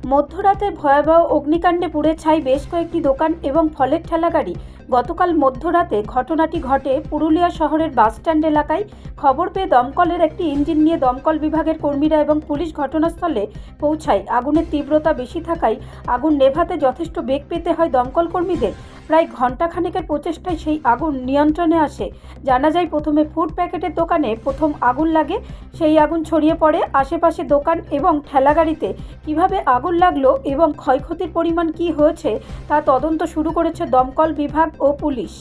মধ্যরাতে ভয়াবহ অগ্নিকাণ্ডে পুড়ে ছাই বেশ কয়েকটি দোকান এবং ফলের ঠেলাগাড়ি। গতকাল মধ্যরাতে ঘটনাটি ঘটে পুরুলিয়া শহরের বাসস্ট্যান্ড এলাকায়। খবর পেয়ে দমকলের একটি ইঞ্জিন নিয়ে দমকল বিভাগের কর্মীরা এবং পুলিশ ঘটনাস্থলে পৌঁছায়। আগুনের তীব্রতা বেশি থাকায় আগুন নেভাতে যথেষ্ট বেগ পেতে হয় দমকল কর্মীদের। প্রায় ঘণ্টাখানেকের প্রচেষ্টায় সেই আগুন নিয়ন্ত্রণে আসে। জানা যায়, প্রথমে ফুড প্যাকেটের দোকানে প্রথম আগুন লাগে, সেই আগুন ছড়িয়ে পড়ে আশেপাশে দোকান এবং ঠেলাগাড়িতে। কিভাবে আগুন লাগলো এবং ক্ষয়ক্ষতির পরিমাণ কী হয়েছে তা তদন্ত শুরু করেছে দমকল বিভাগ ও পুলিশ।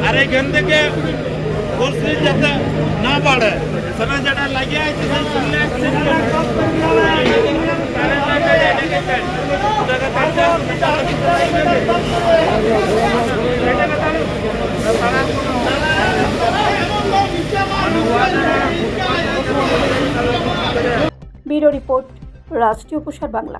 আর এইখান থেকে পরিস্থিতি যাতে না বাড়ে সেটা যেটা লাগিয়ে আছে ব্যুরো রিপোর্ট, রাষ্ট্রীয় প্রসার বাংলা।